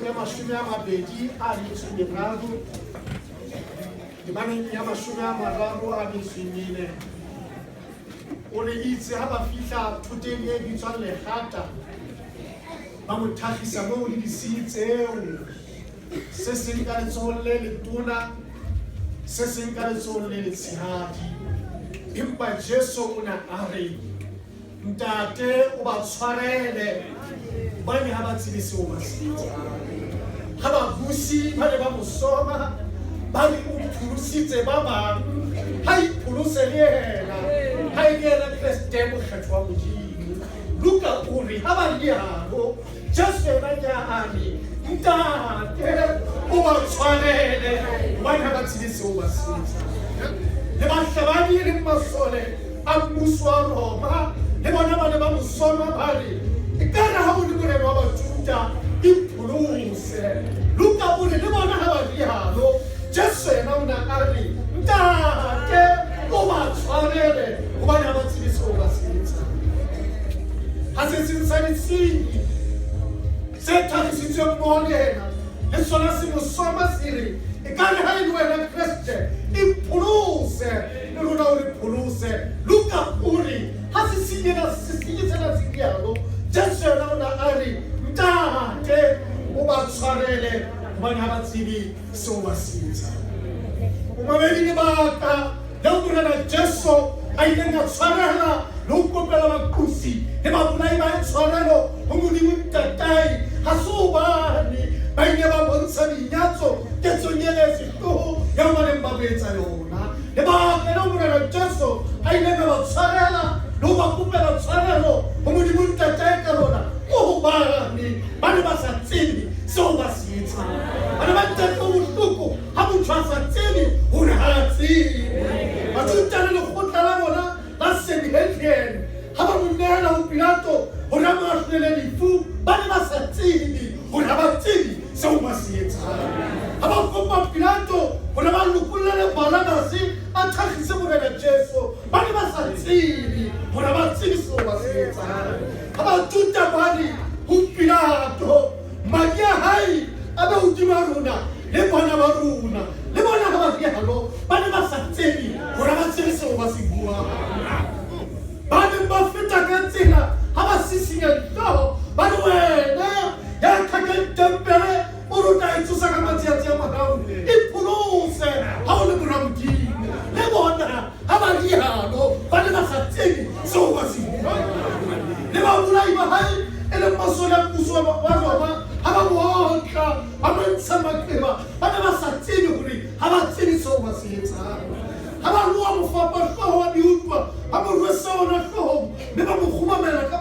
ya mashome a mabedi a metso e meraro temaneng ya mashome a mararo a metso e mene. O re itse ha ba fihla thoteng e bitswang Lehata ba mo thakgisa moo le disiyi tseo, se seng ka letsohong le letona, se seng ka letsohong le letshehadi. Empa Jesu o na a re ntate o ba tshwarele bane ha ba tsebe seo ba se etsang. Ha babusi ba ne ba mo soma ba re o pholositse ba bang, ha ipholose le yena, ha e le yena Kreste mokgetho wa Modimo. Luka o re ha ba le yalo Jesu yena ke a re ntate o ba tshwarele bane ha ba tsebe seo ba se etsang. Le bahlabani le masole a mmuso wa Roma le bona ba ne ba mo soma ba re ekare ha o le morena wa Bajuda ipholose. Luka o re le bona ha ba le yalo Jesu yena o na a re ntate o ba tshwarele hobane ha ba tsebe seo ba se etsang. Ha se seng sa ditshini se thakgisitsweng moo le yena le sona se mo soma se re ekare ha e le wena Kreste ipholose le rona o re pholose. Luka o re ha se sena se yalo Jesu yena o na a re ntate o ba tshwarele hobane ha ba tsebe seo ba se etsang. O mabedi lebaka leo morena Jesu a ileng a tshwarela le ho kopela bakusi le babolai ba tshwarelo ho Modimo Ntatai. Ha se hobane ba ile ba bontsha dinyatso ketsong ena e sehloho ya ba neng ba boetsa yona. Lebaka leo morena Jesu a ileng a ba tshwarela le ho ba kopela tshwarelo ho Modimo Ntatai ka lona ke hobane ba ne ba sa tsebe seo ba se etsang. Ba ne ba ntetse bohloko ha motho a sa tsebe hore ha a tsebe. Bathutane lekgotla la bona la Sanhedrin ha ba mo nehela ho Pilato hore a mo ahlolele lefu, ba ne ba sa tsebe hore ha ba tsebe seo ba se etsang. Ha ba kopa Pilato hore ba lokollele Barabase a thakgise morena Jesu, ba ne ba sa tsebe hore ba tsebe seo ba se etsang. Ha ba tuta ba re ho Pilato madi a hae a be hodima rona le bona ba rona, le bona ha ba rialo ba ne ba sa tsebe hore ba tsebe seo ba se buang. Ba ne ba feta ka tsela ha ba sisinya dihlooho ba re wena ya thakang tempele o rota e tsosa ka matsatsi a mararo ipholose ha o le mora Modimo. Le bona ha ba rialo ba ne ba sa tsebe seo ba se buang. Le babolai ba hae e le masole a mmuso wa Roma ha ba bootla ba bontsha maqeba ba ne ba sa tsebe hore ha ba tsebe seo ba se etsang. Ha ba loa mofapa hlooho wa diutlwa ha mo rwesa ona hloohong mme ba mo kgumamela ka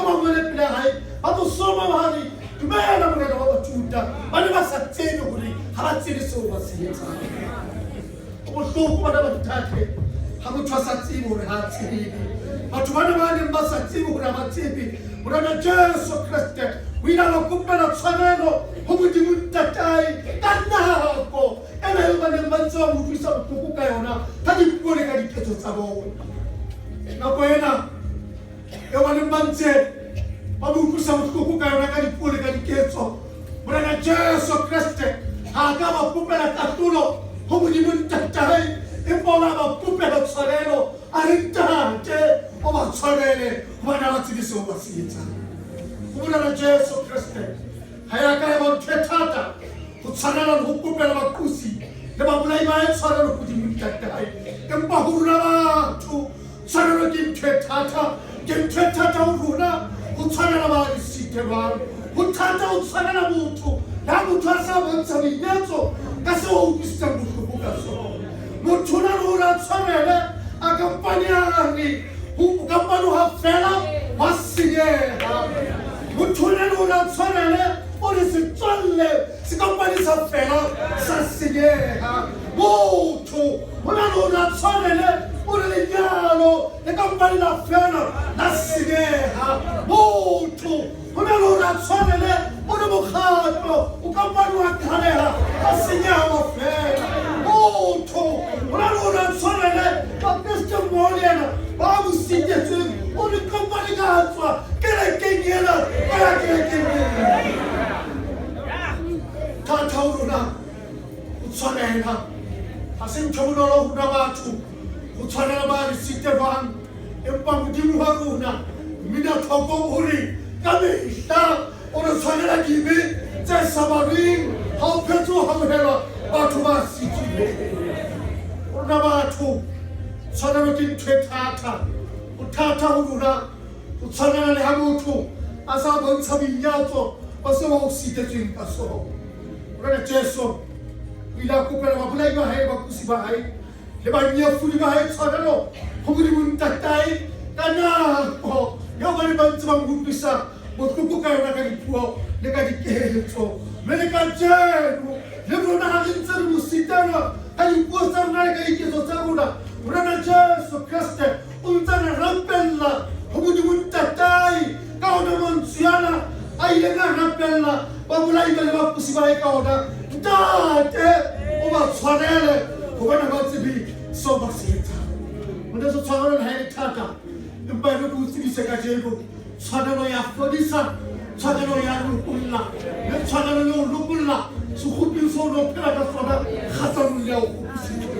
mangwele pele hae ba mo soma ba re dumela morena wa Bajuda. Ba ne ba sa tsebe hore ha ba tsebe seo ba se etsang. Ho bohloko bana ba ditate ha motho a sa tsebe hore ha a tsebe. Batho bana ba neng ba sa tsebe hore ha ba tsebe, morena Jesu Kriste o ile a kopela tshwarelo ho Modimo Ntatai ka nako e ba e ba neng ba ntse ba mo utlwisa bohloko ka yona ka dipuo le ka diketso tsa bona. Nako ena e ba neng ba ntse ba mo utlwisa bohloko ka yona ka dipuo le ka diketso, morena Jesu Kriste ha ka ba kopela katlolo ho Modimo Ntatai, empa o la ba kopela tshwarelo a re ntate o ba tshwarele hobane ha ba tsebe seo ba se etsang. Ho morena Jesu Kriste ha ya ka ba ntho e thata ho tshwarela le ho kopela bakusi le babolai ba tshwarelo ho Modimo Ntatai, empa ho rona batho tshwarelo ke ntho e thata. Ke ntho e thata ho rona ho tshwarela ba disite jwalo, ho thata ho tshwarela motho ha motho a sa bontsha boinyatso ka seo o utlwisitsang bohloko ka sona. Motho ona le hore a tshwarele a kampane ya re kampane ha fela wa senyeha. Motho ona le hore a tshwarele o re setswalle se kampane sa fela sa senyeha. Motho ona le hore a tshwarele o re lenyalo le kampane la fela la senyeha. Motho ona le hore a tshwarele o re mokgatlo o kampane wa qaleha a senyeha wa fela. Motho ona le hore a tshwarele ba Kriste mmoho le yena ba mo sitetseng o re kampane ka tswa kerekeng ena ka kerekeng ena. wena ha se ntho bonolo ho na batho ho tshwanela ba re sitebang empa modimo wa rona mmina thoko hore ka mehla o re tshwanela dibe tse sabareng ha o phetse o hamohelwa batho ba sitileng rona batho tshwanelo ke ntho e thata o thata ho rona o tshwanela le ha motho a sa bontsha boinyatso ba se ba o sitetsweng ka sona rona Jesu o ile a kopela babolai ba hae bakusi ba hae le banyefudi ba hae tshwanelo ho Modimo ntatae ka nako eo ba ne ba ntse ba mo utlwisa bohloko ka yona ka dipuo le ka dikeletso mme le kajeno le rona ha re ntse re mo sitela ka dipuo tsa rona le ka diketso tsa rona rona Jesu Kriste o ntse re rapella ho Modimo ntatae ka ona mantswe ana a ileng a rapella babolai ba le bapusi ba hae ka ona ntate o ba tshwanele hobane ba tsebe seo ba se etsang moneso tshwanelo le ha e le thata empa e re ko o tsebise kajeno tshwanelo ya fodisa tshwanelo ya lokolla le tshwanelo le ho lokolla segoping seo o ne o phela ka sona kgatsanong le ya o kgodisitswe